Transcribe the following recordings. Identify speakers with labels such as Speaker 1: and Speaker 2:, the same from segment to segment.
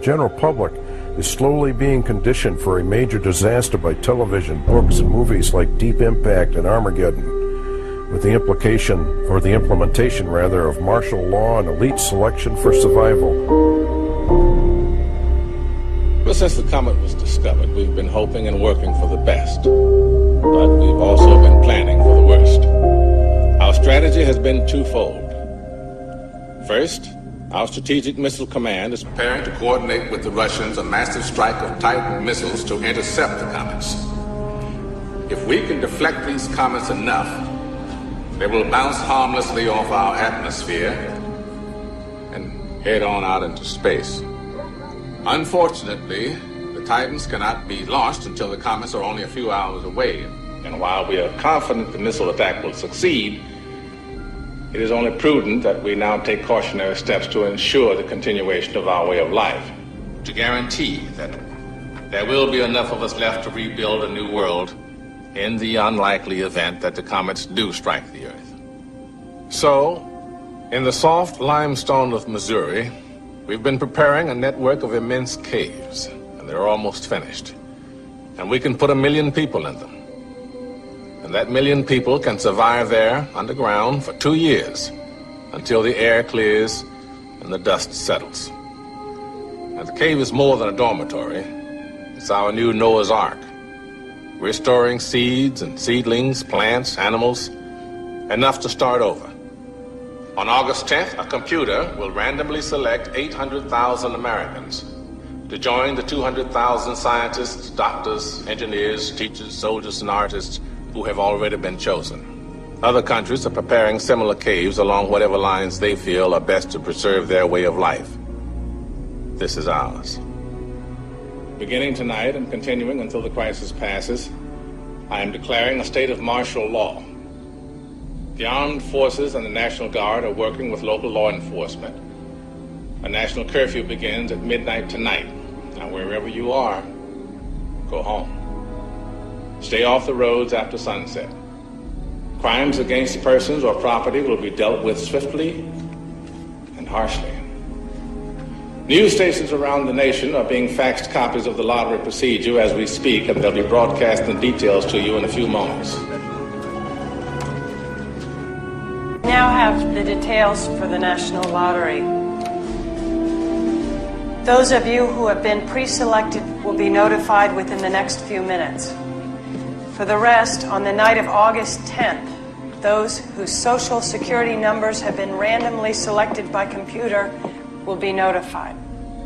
Speaker 1: general public is slowly being conditioned for a major disaster by television, books, and movies like Deep Impact and Armageddon, with the implementation of martial law and elite selection for survival.
Speaker 2: Well, since the comet was discovered, we've been hoping and working for the best, but we've also been planning for the worst. Our strategy has been twofold. First, our Strategic Missile Command is preparing to coordinate with the Russians a massive strike of Titan missiles to intercept the comets. If we can deflect these comets enough, they will bounce harmlessly off our atmosphere and head on out into space. Unfortunately, the Titans cannot be launched until the comets are only a few hours away. And while we are confident the missile attack will succeed, it is only prudent that we now take cautionary steps to ensure the continuation of our way of life, to guarantee that there will be enough of us left to rebuild a new world in the unlikely event that the comets do strike the Earth. So, in the soft limestone of Missouri, we've been preparing a network of immense caves, and they're almost finished. And we can put 1 million people in them. And that 1 million people can survive there underground for 2 years until the air clears and the dust settles. And the cave is more than a dormitory. It's our new Noah's Ark. We're storing seeds and seedlings, plants, animals, enough to start over. On August 10th, a computer will randomly select 800,000 Americans to join the 200,000 scientists, doctors, engineers, teachers, soldiers, and artists who have already been chosen. Other countries are preparing similar caves along whatever lines they feel are best to preserve their way of life. This is ours. Beginning tonight and continuing until the crisis passes, I am declaring a state of martial law. The armed forces and the National Guard are working with local law enforcement. A national curfew begins at midnight tonight. Now, wherever you are, go home. Stay off the roads after sunset. Crimes against persons or property will be dealt with swiftly and harshly. News stations around the nation are being faxed copies of the lottery procedure as we speak, and they'll be broadcasting the details to you in a few moments.
Speaker 3: Now have the details for the National Lottery. Those of you who have been pre-selected will be notified within the next few minutes. For the rest, on the night of August 10th, those whose social security numbers have been randomly selected by computer will be notified.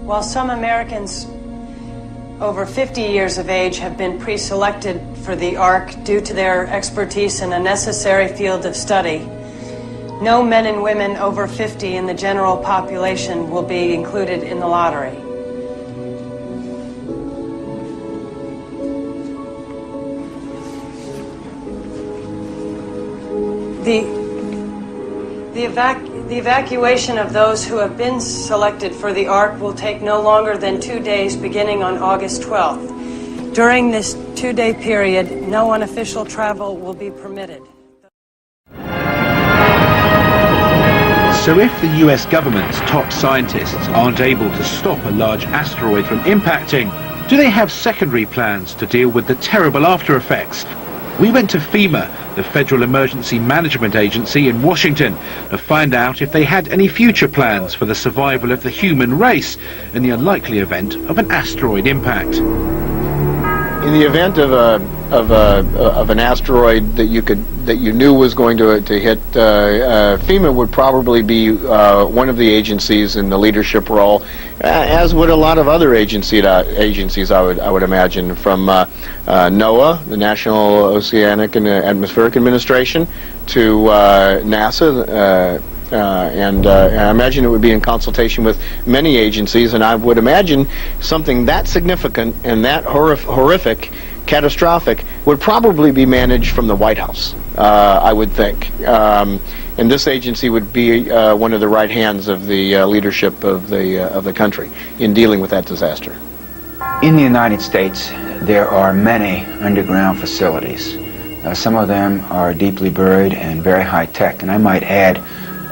Speaker 3: While some Americans over 50 years of age have been pre-selected for the ARC due to their expertise in a necessary field of study, no men and women over 50 in the general population will be included in the lottery. The evacuation of those who have been selected for the ARC will take no longer than 2 days beginning on August 12th. During this 2-day period, no unofficial travel will be permitted.
Speaker 4: So if the US government's top scientists aren't able to stop a large asteroid from impacting, do they have secondary plans to deal with the terrible after effects? We went to FEMA, the Federal Emergency Management Agency in Washington, to find out if they had any future plans for the survival of the human race in the unlikely event of an asteroid impact.
Speaker 5: In the event of an asteroid that you knew was going to hit, FEMA would probably be one of the agencies in the leadership role, as would a lot of other agencies. I would imagine, from NOAA, the National Oceanic and Atmospheric Administration, to NASA. And I imagine it would be in consultation with many agencies, and I would imagine something that significant and that horrific, catastrophic, would probably be managed from the White House, I would think. And this agency would be one of the right hands of the leadership of the country in dealing with that disaster.
Speaker 6: In the United States, there are many underground facilities. Some of them are deeply buried and very high tech, and I might add,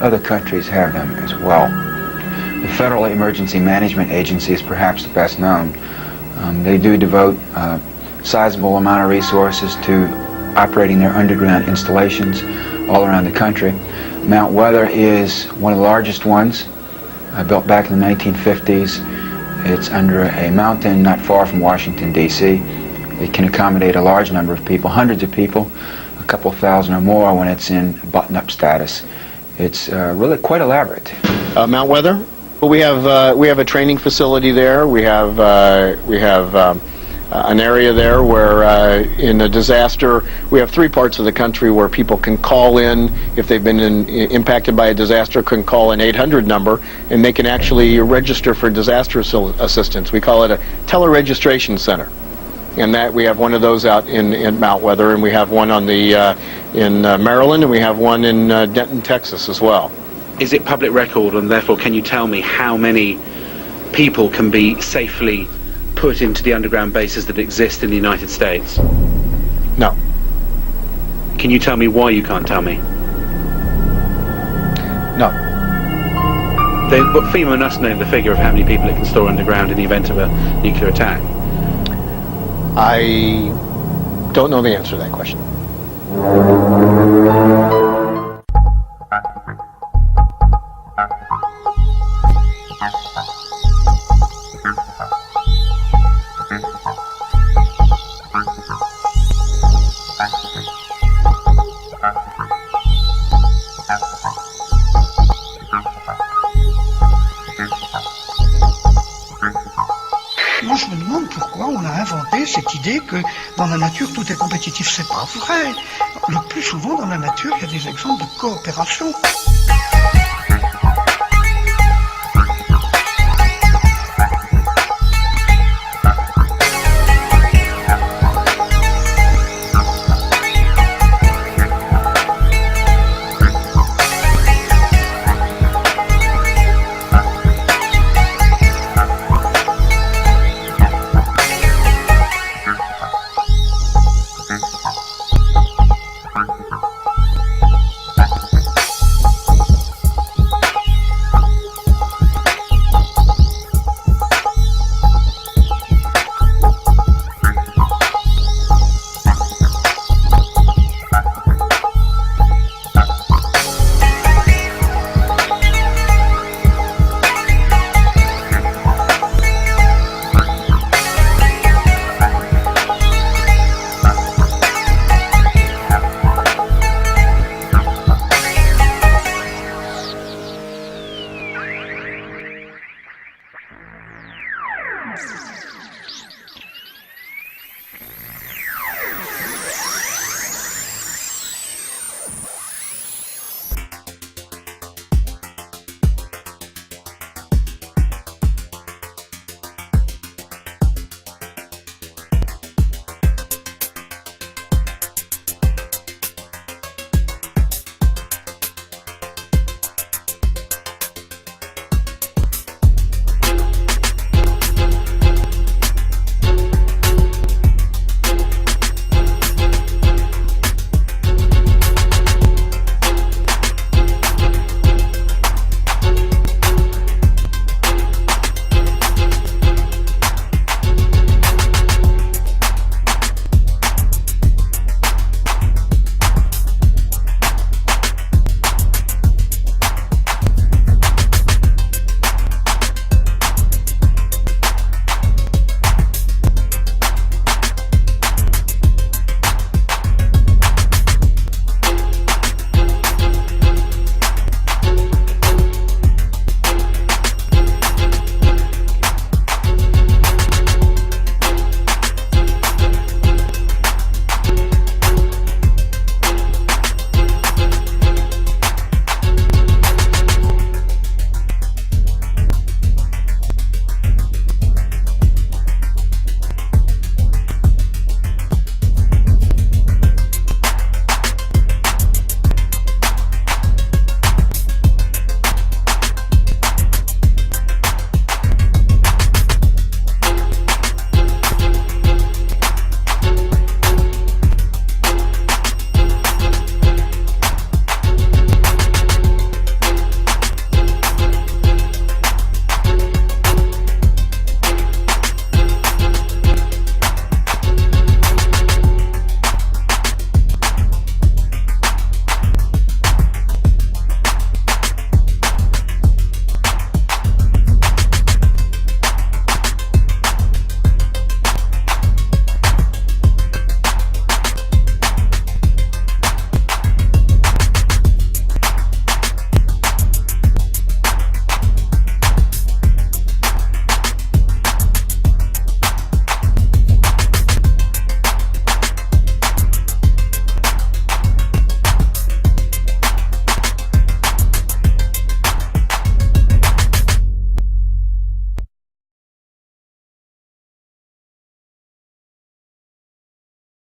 Speaker 6: other countries have them as well. The Federal Emergency Management Agency is perhaps the best known. They do devote a sizable amount of resources to operating their underground installations all around the country. Mount Weather is one of the largest ones, built back in the 1950s. It's under a mountain not far from Washington, D.C. It can accommodate a large number of people, hundreds of people, a couple thousand or more when it's in button-up status. It's really quite elaborate.
Speaker 5: Mount Weather? Well, we have a training facility there. We have an area there where in a disaster, we have 3 parts of the country where people can call in if they've been impacted by a disaster, can call an 800 number, and they can actually register for disaster assistance. We call it a teleregistration center. And that we have one of those out in Mount Weather, and we have one on the in Maryland, and we have one in Denton, Texas as well.
Speaker 4: Is it public record, and therefore can you tell me how many people can be safely put into the underground bases that exist in the United States?
Speaker 5: No.
Speaker 4: Can you tell me why you can't tell me?
Speaker 5: No.
Speaker 4: But FEMA must know the figure of how many people it can store underground in the event of a nuclear attack.
Speaker 5: I don't know the answer to that question.
Speaker 7: Moi, je me demande pourquoi on a inventé cette idée que dans la nature tout est compétitif. C'est pas vrai. Le plus souvent dans la nature, il y a des exemples de coopération.